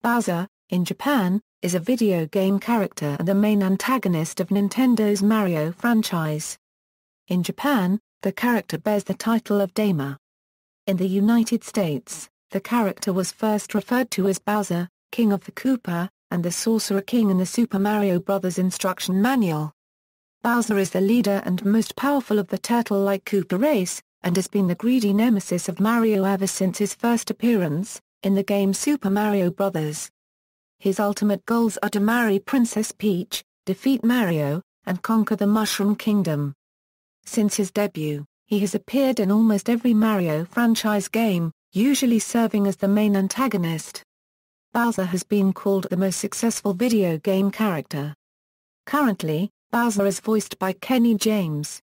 Bowser, in Japan, is a video game character and the main antagonist of Nintendo's Mario franchise. In Japan, the character bears the title of Daimaō. In the United States, the character was first referred to as Bowser, King of the Koopa, and the Sorcerer King in the Super Mario Bros. Instruction manual. Bowser is the leader and most powerful of the turtle-like Koopa race, and has been the greedy nemesis of Mario ever since his first appearance, in the game Super Mario Bros. His ultimate goals are to marry Princess Peach, defeat Mario, and conquer the Mushroom Kingdom. Since his debut, he has appeared in almost every Mario franchise game, usually serving as the main antagonist. Bowser has been called the most successful video game character. Currently, Bowser is voiced by Kenny James.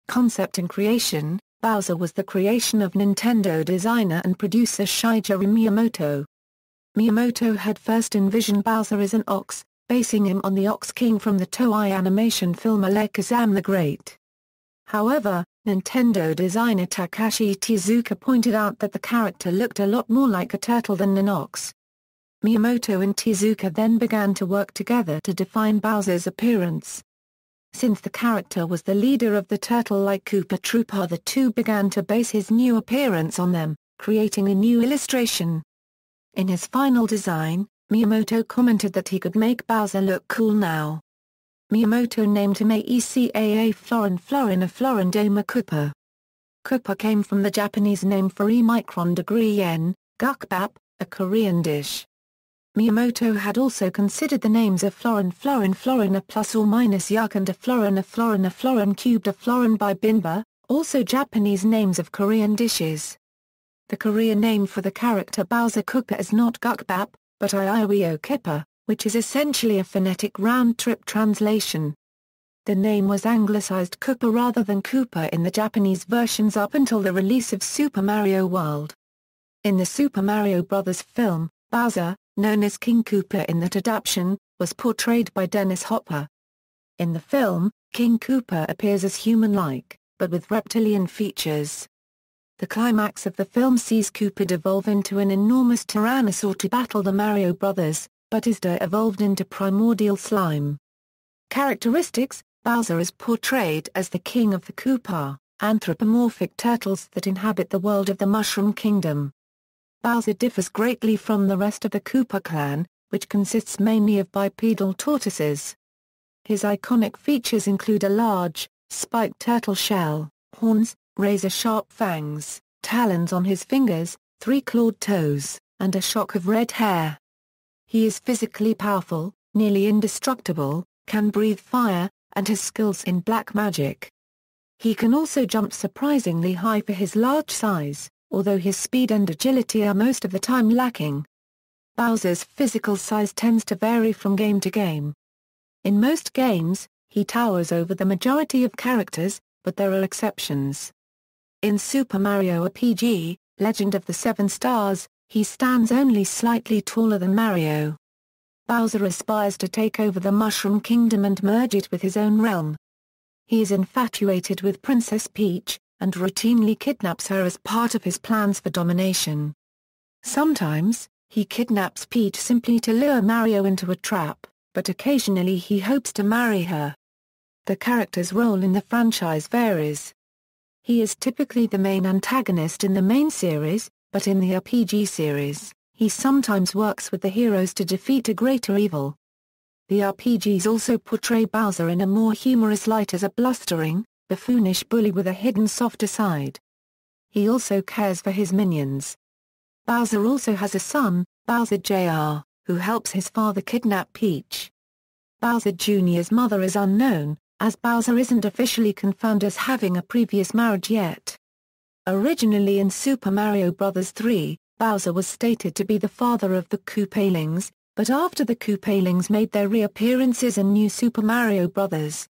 Concept and creation: Bowser was the creation of Nintendo designer and producer Shigeru Miyamoto. Miyamoto had first envisioned Bowser as an ox, basing him on the Ox King from the Toei animation film Alakazam the Great. However, Nintendo designer Takashi Tezuka pointed out that the character looked a lot more like a turtle than an ox. Miyamoto and Tezuka then began to work together to define Bowser's appearance. Since the character was the leader of the turtle-like Koopa Troopa, the two began to base his new appearance on them, creating a new illustration. In his final design, Miyamoto commented that he could make Bowser look cool now. Miyamoto named him Aecaa Florin Florin a Florin Daimaō Kuppa. Kuppa came from the Japanese name for E-micron degree N, gukbap, a Korean dish. Miyamoto had also considered the names of Florin Florin Florin a plus or minus yak and a Florin a Florin a Florin cubed a Florin bibimbap, also Japanese names of Korean dishes. The Korean name for the character Bowser Kuppa is not gukbap, but Iiweo Kippa, which is essentially a phonetic round-trip translation. The name was anglicized Kuppa rather than Koopa in the Japanese versions up until the release of Super Mario World. In the Super Mario Bros. Film, Bowser, known as King Koopa in that adaptation, was portrayed by Dennis Hopper. In the film, King Koopa appears as human-like, but with reptilian features. The climax of the film sees Koopa devolve into an enormous tyrannosaur to battle the Mario Brothers, but is de-evolved into primordial slime. Characteristics: Bowser is portrayed as the king of the Koopa, anthropomorphic turtles that inhabit the world of the Mushroom Kingdom. Bowser differs greatly from the rest of the Koopa clan, which consists mainly of bipedal tortoises. His iconic features include a large, spiked turtle shell, horns, razor-sharp fangs, talons on his fingers, 3 clawed toes, and a shock of red hair. He is physically powerful, nearly indestructible, can breathe fire, and has skills in black magic. He can also jump surprisingly high for his large size, although his speed and agility are most of the time lacking. Bowser's physical size tends to vary from game to game. In most games, he towers over the majority of characters, but there are exceptions. In Super Mario RPG, Legend of the Seven Stars, he stands only slightly taller than Mario. Bowser aspires to take over the Mushroom Kingdom and merge it with his own realm. He is infatuated with Princess Peach, and routinely kidnaps her as part of his plans for domination. Sometimes, he kidnaps Peach simply to lure Mario into a trap, but occasionally he hopes to marry her. The character's role in the franchise varies. He is typically the main antagonist in the main series, but in the RPG series, he sometimes works with the heroes to defeat a greater evil. The RPGs also portray Bowser in a more humorous light as a blustering, buffoonish bully with a hidden softer side. He also cares for his minions. Bowser also has a son, Bowser Jr., who helps his father kidnap Peach. Bowser Jr.'s mother is unknown, as Bowser isn't officially confirmed as having a previous marriage yet. Originally in Super Mario Bros. 3, Bowser was stated to be the father of the Koopalings, but after the Koopalings made their reappearances in New Super Mario Bros.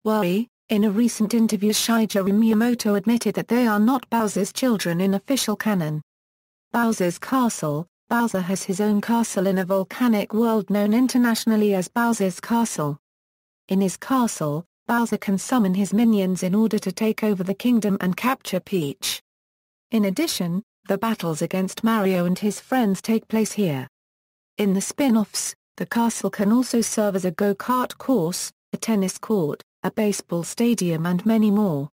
Wii, in a recent interview Shigeru Miyamoto admitted that they are not Bowser's children in official canon. Bowser's Castle: Bowser has his own castle in a volcanic world known internationally as Bowser's Castle. In his castle, Bowser can summon his minions in order to take over the kingdom and capture Peach. In addition, the battles against Mario and his friends take place here. In the spin-offs, the castle can also serve as a go-kart course, a tennis court, a baseball stadium and many more.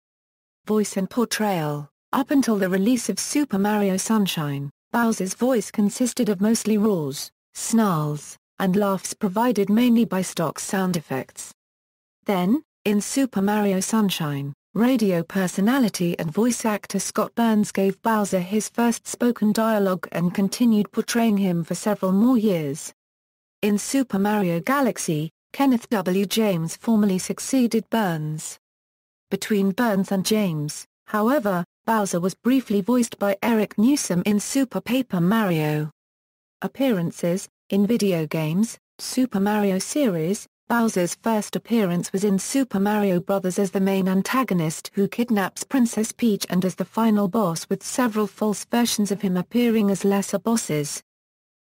Voice and portrayal. Up until the release of Super Mario Sunshine, Bowser's voice consisted of mostly roars, snarls, and laughs provided mainly by stock sound effects. Then, in Super Mario Sunshine, radio personality and voice actor Scott Burns gave Bowser his first spoken dialogue and continued portraying him for several more years. In Super Mario Galaxy, Kenneth W. James formally succeeded Burns. Between Burns and James, however, Bowser was briefly voiced by Eric Newsom in Super Paper Mario. Appearances. In video games, Super Mario series, Bowser's first appearance was in Super Mario Bros. As the main antagonist who kidnaps Princess Peach and as the final boss, with several false versions of him appearing as lesser bosses.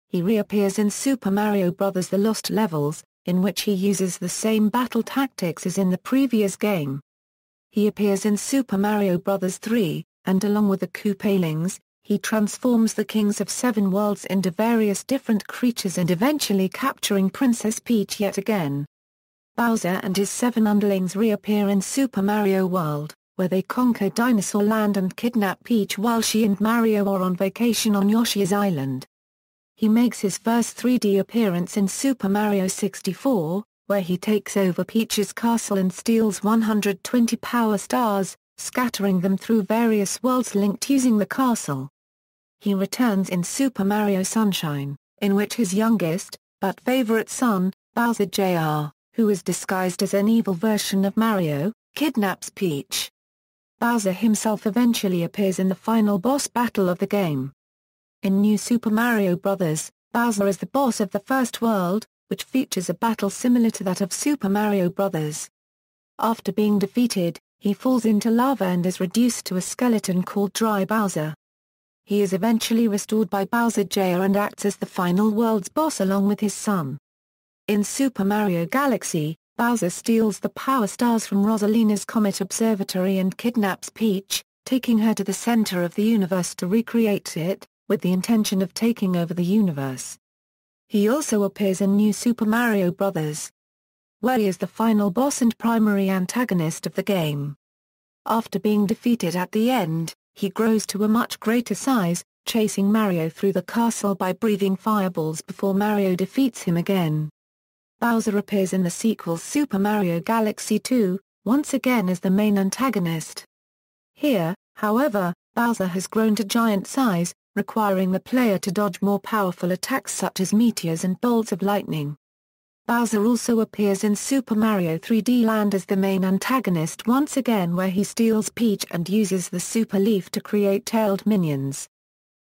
He reappears in Super Mario Bros. The Lost Levels, in which he uses the same battle tactics as in the previous game. He appears in Super Mario Bros. 3, and along with the Koopalings, he transforms the Kings of Seven Worlds into various different creatures and eventually capturing Princess Peach yet again. Bowser and his 7 underlings reappear in Super Mario World, where they conquer Dinosaur Land and kidnap Peach while she and Mario are on vacation on Yoshi's Island. He makes his first 3D appearance in Super Mario 64, where he takes over Peach's castle and steals 120 Power Stars, scattering them through various worlds linked using the castle. He returns in Super Mario Sunshine, in which his youngest, but favorite son, Bowser Jr., who is disguised as an evil version of Mario, kidnaps Peach. Bowser himself eventually appears in the final boss battle of the game. In New Super Mario Bros., Bowser is the boss of the first world, which features a battle similar to that of Super Mario Bros. After being defeated, he falls into lava and is reduced to a skeleton called Dry Bowser. He is eventually restored by Bowser Jr. and acts as the final world's boss along with his son. In Super Mario Galaxy, Bowser steals the Power Stars from Rosalina's Comet Observatory and kidnaps Peach, taking her to the center of the universe to recreate it, with the intention of taking over the universe. He also appears in New Super Mario Bros., where he is the final boss and primary antagonist of the game. After being defeated at the end, he grows to a much greater size, chasing Mario through the castle by breathing fireballs before Mario defeats him again. Bowser appears in the sequel Super Mario Galaxy 2, once again as the main antagonist. Here, however, Bowser has grown to giant size, requiring the player to dodge more powerful attacks such as meteors and bolts of lightning. Bowser also appears in Super Mario 3D Land as the main antagonist once again, where he steals Peach and uses the Super Leaf to create tailed minions.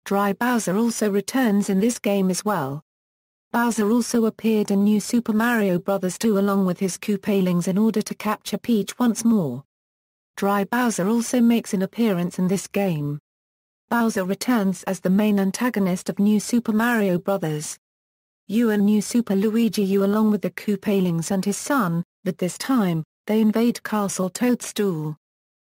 Dry Bowser also returns in this game as well. Bowser also appeared in New Super Mario Bros. 2 along with his Koopalings in order to capture Peach once more. Dry Bowser also makes an appearance in this game. Bowser returns as the main antagonist of New Super Mario Bros. U and New Super Luigi U along with the Koopalings and his son, but this time, they invade Castle Toadstool.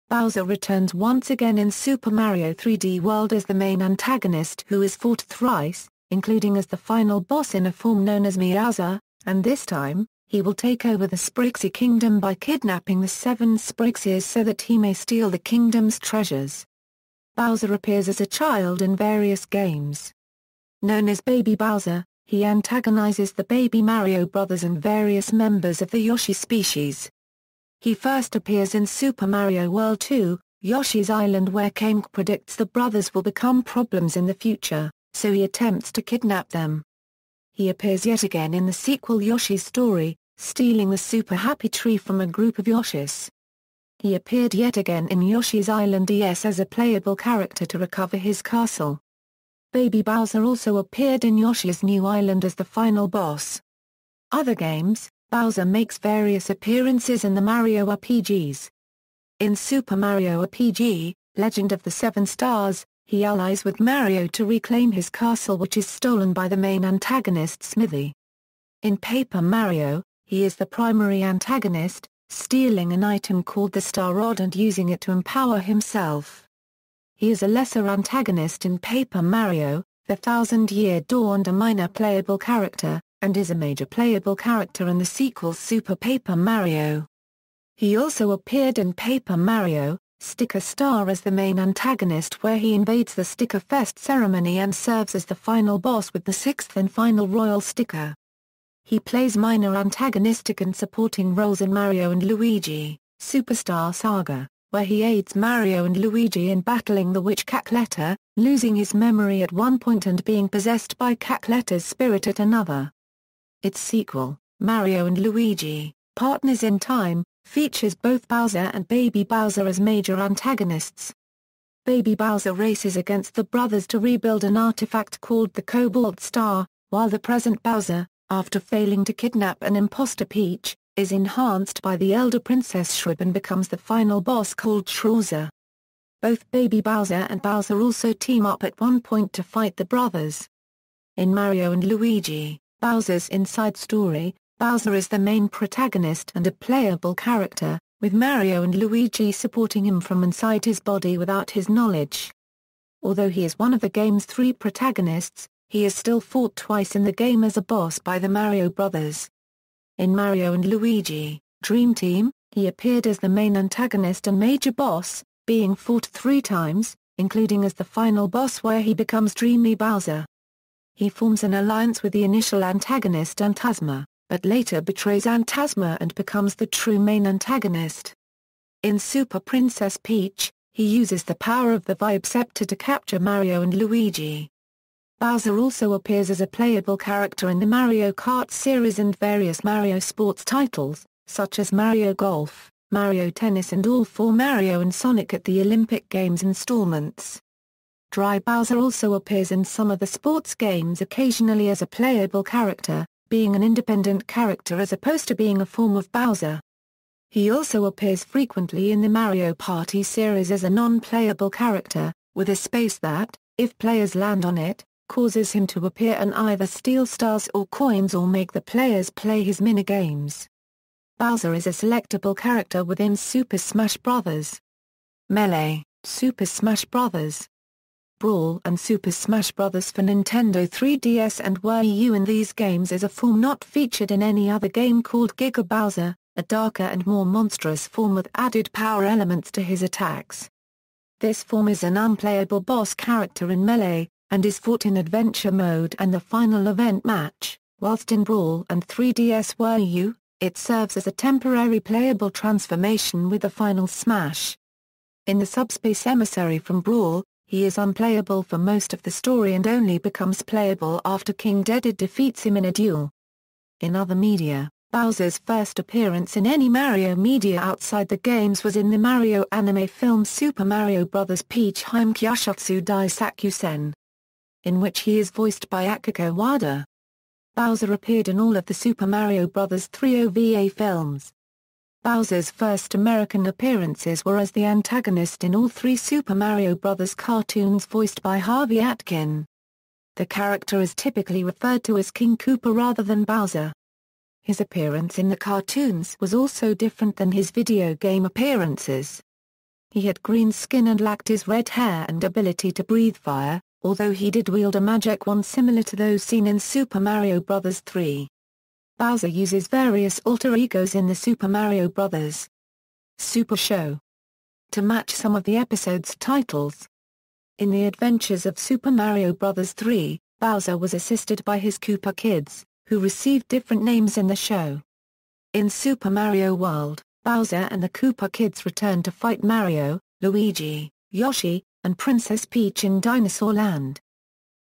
Bowser returns once again in Super Mario 3D World as the main antagonist who is fought thrice, including as the final boss in a form known as Meowser, and this time, he will take over the Sprixie Kingdom by kidnapping the 7 Sprixies so that he may steal the kingdom's treasures. Bowser appears as a child in various games. Known as Baby Bowser, he antagonizes the Baby Mario brothers and various members of the Yoshi species. He first appears in Super Mario World 2, Yoshi's Island, where King predicts the brothers will become problems in the future, so he attempts to kidnap them. He appears yet again in the sequel Yoshi's Story, stealing the Super Happy Tree from a group of Yoshis. He appeared yet again in Yoshi's Island DS as a playable character to recover his castle. Baby Bowser also appeared in Yoshi's New Island as the final boss. Other games, Bowser makes various appearances in the Mario RPGs. In Super Mario RPG, Legend of the Seven Stars, he allies with Mario to reclaim his castle, which is stolen by the main antagonist Smithy. In Paper Mario, he is the primary antagonist, stealing an item called the Star Rod and using it to empower himself. He is a lesser antagonist in Paper Mario, The Thousand Year Dawned a minor playable character, and is a major playable character in the sequel Super Paper Mario. He also appeared in Paper Mario, Sticker Star as the main antagonist, where he invades the Sticker Fest ceremony and serves as the final boss with the sixth and final Royal Sticker. He plays minor antagonistic and supporting roles in Mario and Luigi, Superstar Saga, where he aids Mario and Luigi in battling the witch Cackletta, losing his memory at one point and being possessed by Cackletta's spirit at another. Its sequel, Mario and Luigi, Partners in Time, features both Bowser and Baby Bowser as major antagonists. Baby Bowser races against the brothers to rebuild an artifact called the Cobalt Star, while the present Bowser, after failing to kidnap an imposter Peach, is enhanced by the elder Princess Shrub and becomes the final boss called Schrozer. Both Baby Bowser and Bowser also team up at one point to fight the brothers. In Mario and Luigi, Bowser's Inside Story, Bowser is the main protagonist and a playable character, with Mario and Luigi supporting him from inside his body without his knowledge. Although he is one of the game's three protagonists, he is still fought twice in the game as a boss by the Mario Brothers. In Mario and Luigi, Dream Team, he appeared as the main antagonist and major boss, being fought 3 times, including as the final boss where he becomes Dreamy Bowser. He forms an alliance with the initial antagonist Antasma, but later betrays Antasma and becomes the true main antagonist. In Super Princess Peach, he uses the power of the Vibe Scepter to capture Mario and Luigi. Bowser also appears as a playable character in the Mario Kart series and various Mario sports titles, such as Mario Golf, Mario Tennis and all 4 Mario and Sonic at the Olympic Games installments. Dry Bowser also appears in some of the sports games occasionally as a playable character, being an independent character as opposed to being a form of Bowser. He also appears frequently in the Mario Party series as a non-playable character, with a space that, if players land on it, causes him to appear and either steal stars or coins or make the players play his minigames. Bowser is a selectable character within Super Smash Bros. Melee, Super Smash Bros. Brawl and Super Smash Bros. For Nintendo 3DS and Wii U. In these games is a form not featured in any other game called Giga Bowser, a darker and more monstrous form with added power elements to his attacks. This form is an unplayable boss character in Melee, and is fought in Adventure Mode and the final event match, whilst in Brawl and 3DS Wii U, it serves as a temporary playable transformation with the final smash. In the Subspace Emissary from Brawl, he is unplayable for most of the story and only becomes playable after King Dedede defeats him in a duel. In other media, Bowser's first appearance in any Mario media outside the games was in the Mario anime film Super Mario Bros. Peach Hime Kyushutsu Daisakusen, in which he is voiced by Akiko Wada. Bowser appeared in all of the Super Mario Bros. 3 OVA films. Bowser's first American appearances were as the antagonist in all 3 Super Mario Bros. Cartoons voiced by Harvey Atkin. The character is typically referred to as King Koopa rather than Bowser. His appearance in the cartoons was also different than his video game appearances. He had green skin and lacked his red hair and ability to breathe fire, although he did wield a magic wand similar to those seen in Super Mario Bros. 3. Bowser uses various alter egos in the Super Mario Bros. Super Show to match some of the episode's titles. In the adventures of Super Mario Bros. 3, Bowser was assisted by his Koopa kids, who received different names in the show. In Super Mario World, Bowser and the Koopa kids return to fight Mario, Luigi, Yoshi, and Princess Peach in Dinosaur Land.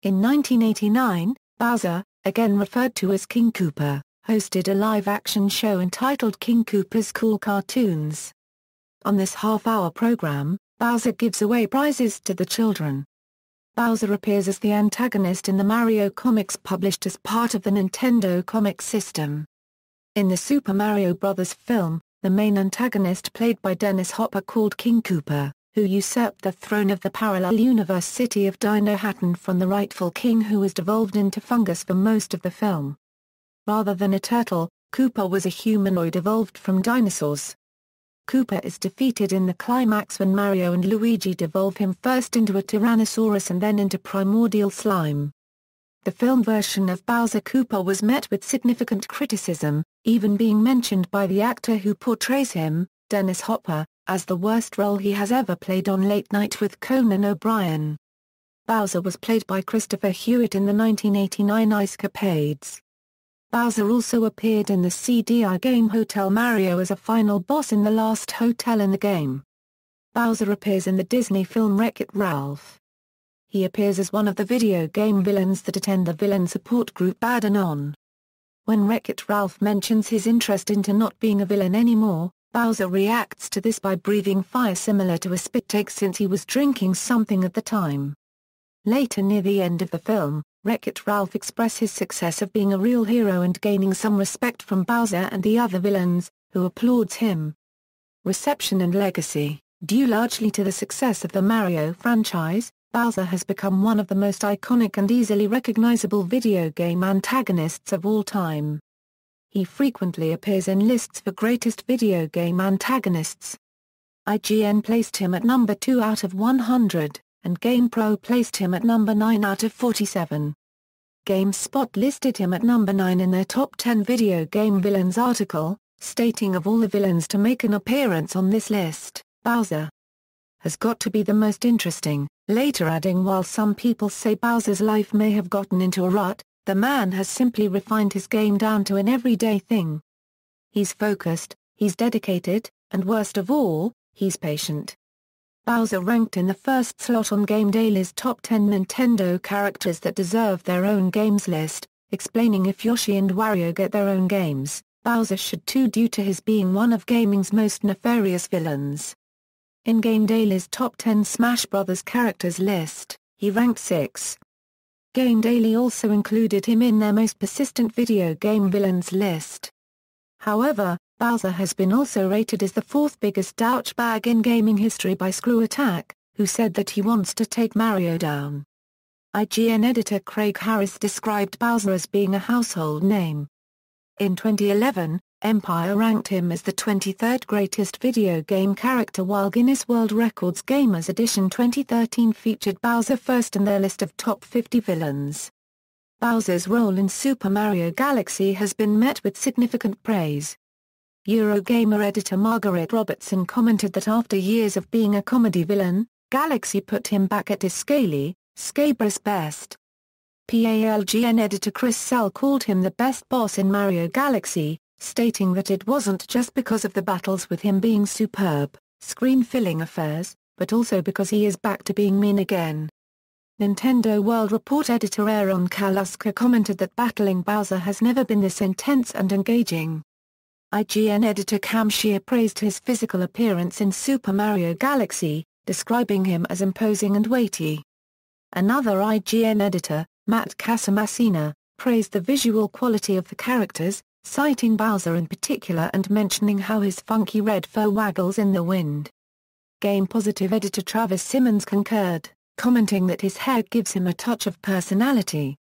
In 1989, Bowser, again referred to as King Koopa, hosted a live-action show entitled King Koopa's Cool Cartoons. On this half-hour program, Bowser gives away prizes to the children. Bowser appears as the antagonist in the Mario comics published as part of the Nintendo Comics system. In the Super Mario Bros. Film, the main antagonist played by Dennis Hopper called King Koopa, who usurped the throne of the parallel universe city of Dino Hatton from the rightful king who was devolved into fungus for most of the film. Rather than a turtle, Koopa was a humanoid evolved from dinosaurs. Koopa is defeated in the climax when Mario and Luigi devolve him first into a Tyrannosaurus and then into primordial slime. The film version of Bowser Koopa was met with significant criticism, even being mentioned by the actor who portrays him, Dennis Hopper, as the worst role he has ever played on Late Night with Conan O'Brien. Bowser was played by Christopher Hewitt in the 1989 Ice Capades. Bowser also appeared in the CDI game Hotel Mario as a final boss in the last hotel in the game. Bowser appears in the Disney film Wreck-It Ralph. He appears as one of the video game villains that attend the villain support group Bad Anon. When Wreck-It Ralph mentions his interest into not being a villain anymore, Bowser reacts to this by breathing fire similar to a spit take since he was drinking something at the time. Later near the end of the film, Wreck-It Ralph expresses his success of being a real hero and gaining some respect from Bowser and the other villains, who applauds him. Reception and legacy. Due largely to the success of the Mario franchise, Bowser has become one of the most iconic and easily recognizable video game antagonists of all time. He frequently appears in lists for greatest video game antagonists. IGN placed him at number 2 out of 100. And GamePro placed him at number 9 out of 47. GameSpot listed him at number 9 in their Top 10 Video Game Villains article, stating of all the villains to make an appearance on this list, Bowser has got to be the most interesting, later adding while some people say Bowser's life may have gotten into a rut, the man has simply refined his game down to an everyday thing. He's focused, he's dedicated, and worst of all, he's patient. Bowser ranked in the first slot on Game Daily's Top 10 Nintendo Characters That Deserve Their Own Games list, explaining if Yoshi and Wario get their own games, Bowser should too due to his being one of gaming's most nefarious villains. In Game Daily's Top 10 Smash Bros. Characters list, he ranked 6. Game Daily also included him in their most persistent video game villains list. However, Bowser has been also rated as the 4th biggest douchebag in gaming history by Screw Attack, who said that he wants to take Mario down. IGN editor Craig Harris described Bowser as being a household name. In 2011, Empire ranked him as the 23rd greatest video game character while Guinness World Records Gamers Edition 2013 featured Bowser first in their list of top 50 villains. Bowser's role in Super Mario Galaxy has been met with significant praise. Eurogamer editor Margaret Robertson commented that after years of being a comedy villain, Galaxy put him back at his scabrous best. PALGN editor Chris Sell called him the best boss in Mario Galaxy, stating that it wasn't just because of the battles with him being superb, screen-filling affairs, but also because he is back to being mean again. Nintendo World Report editor Aaron Kaluska commented that battling Bowser has never been this intense and engaging. IGN editor Cam Shear praised his physical appearance in Super Mario Galaxy, describing him as imposing and weighty. Another IGN editor, Matt Casamassina, praised the visual quality of the characters, citing Bowser in particular and mentioning how his funky red fur waggles in the wind. Game Positive editor Travis Simmons concurred, commenting that his hair gives him a touch of personality.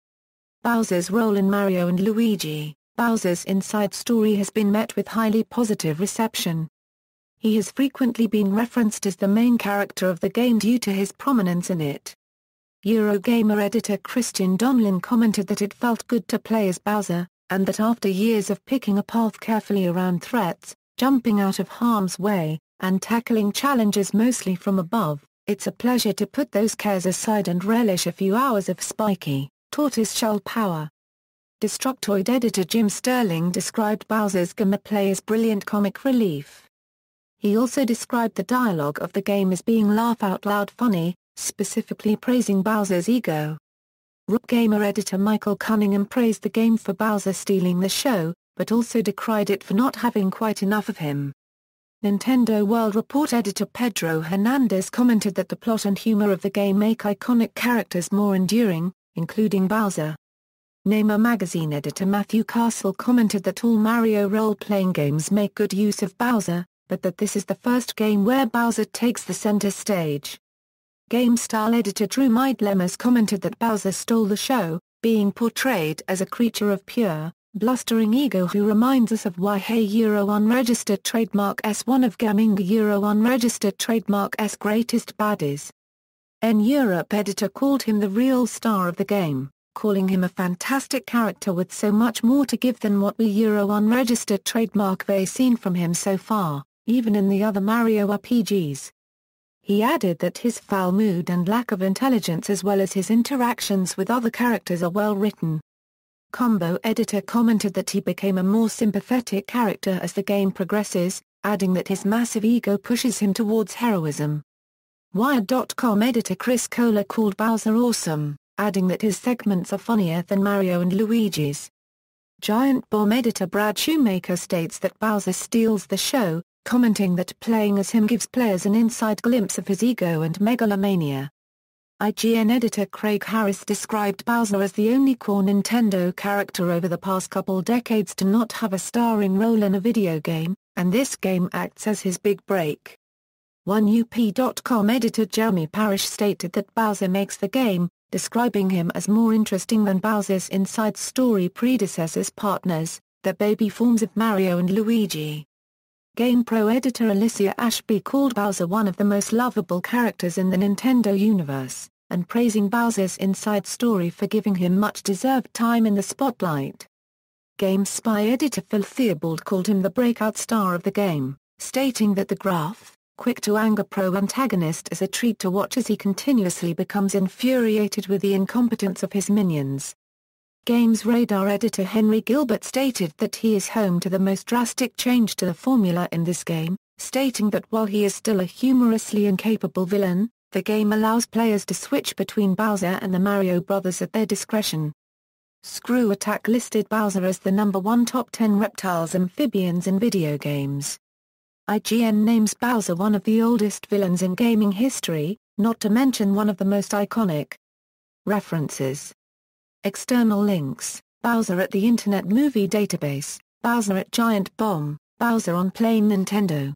Bowser's role in Mario and Luigi. Bowser's inside story has been met with highly positive reception. He has frequently been referenced as the main character of the game due to his prominence in it. Eurogamer editor Christian Donlin commented that it felt good to play as Bowser, and that after years of picking a path carefully around threats, jumping out of harm's way, and tackling challenges mostly from above, it's a pleasure to put those cares aside and relish a few hours of spiky, tortoise-shell power. Destructoid editor Jim Sterling described Bowser's gameplay as brilliant comic relief. He also described the dialogue of the game as being laugh-out-loud funny, specifically praising Bowser's ego. Rook Gamer editor Michael Cunningham praised the game for Bowser stealing the show, but also decried it for not having quite enough of him. Nintendo World Report editor Pedro Hernandez commented that the plot and humor of the game make iconic characters more enduring, including Bowser. Namer magazine editor Matthew Castle commented that all Mario role-playing games make good use of Bowser, but that this is the first game where Bowser takes the center stage. GameStyle editor Drew Meidlemers commented that Bowser stole the show, being portrayed as a creature of pure, blustering ego who reminds us of why hey Euro unregistered trademark S one of Gaminga Euro unregistered trademark S greatest baddies. N Europe editor called him the real star of the game, calling him a fantastic character with so much more to give than what we Euro unregistered trademark have seen from him so far, even in the other Mario RPGs. He added that his foul mood and lack of intelligence as well as his interactions with other characters are well written. Combo editor commented that he became a more sympathetic character as the game progresses, adding that his massive ego pushes him towards heroism. Wired.com editor Chris Kohler called Bowser awesome, adding that his segments are funnier than Mario and Luigi's. Giant Bomb editor Brad Shoemaker states that Bowser steals the show, commenting that playing as him gives players an inside glimpse of his ego and megalomania. IGN editor Craig Harris described Bowser as the only core Nintendo character over the past couple decades to not have a starring role in a video game, and this game acts as his big break. 1UP.com editor Jeremy Parish stated that Bowser makes the game, describing him as more interesting than Bowser's inside story predecessors partners, the baby forms of Mario and Luigi. GamePro editor Alicia Ashby called Bowser one of the most lovable characters in the Nintendo universe, and praising Bowser's inside story for giving him much-deserved time in the spotlight. GameSpy editor Phil Theobald called him the breakout star of the game, stating that the gruff, quick-to-anger pro-antagonist is a treat to watch as he continuously becomes infuriated with the incompetence of his minions. Games Radar editor Henry Gilbert stated that he is home to the most drastic change to the formula in this game, stating that while he is still a humorously incapable villain, the game allows players to switch between Bowser and the Mario Brothers at their discretion. Screw Attack listed Bowser as the #1 top 10 reptiles amphibians in video games. IGN names Bowser one of the oldest villains in gaming history, not to mention one of the most iconic. References. External links: Bowser at the Internet Movie Database, Bowser at Giant Bomb, Bowser on Plain Nintendo.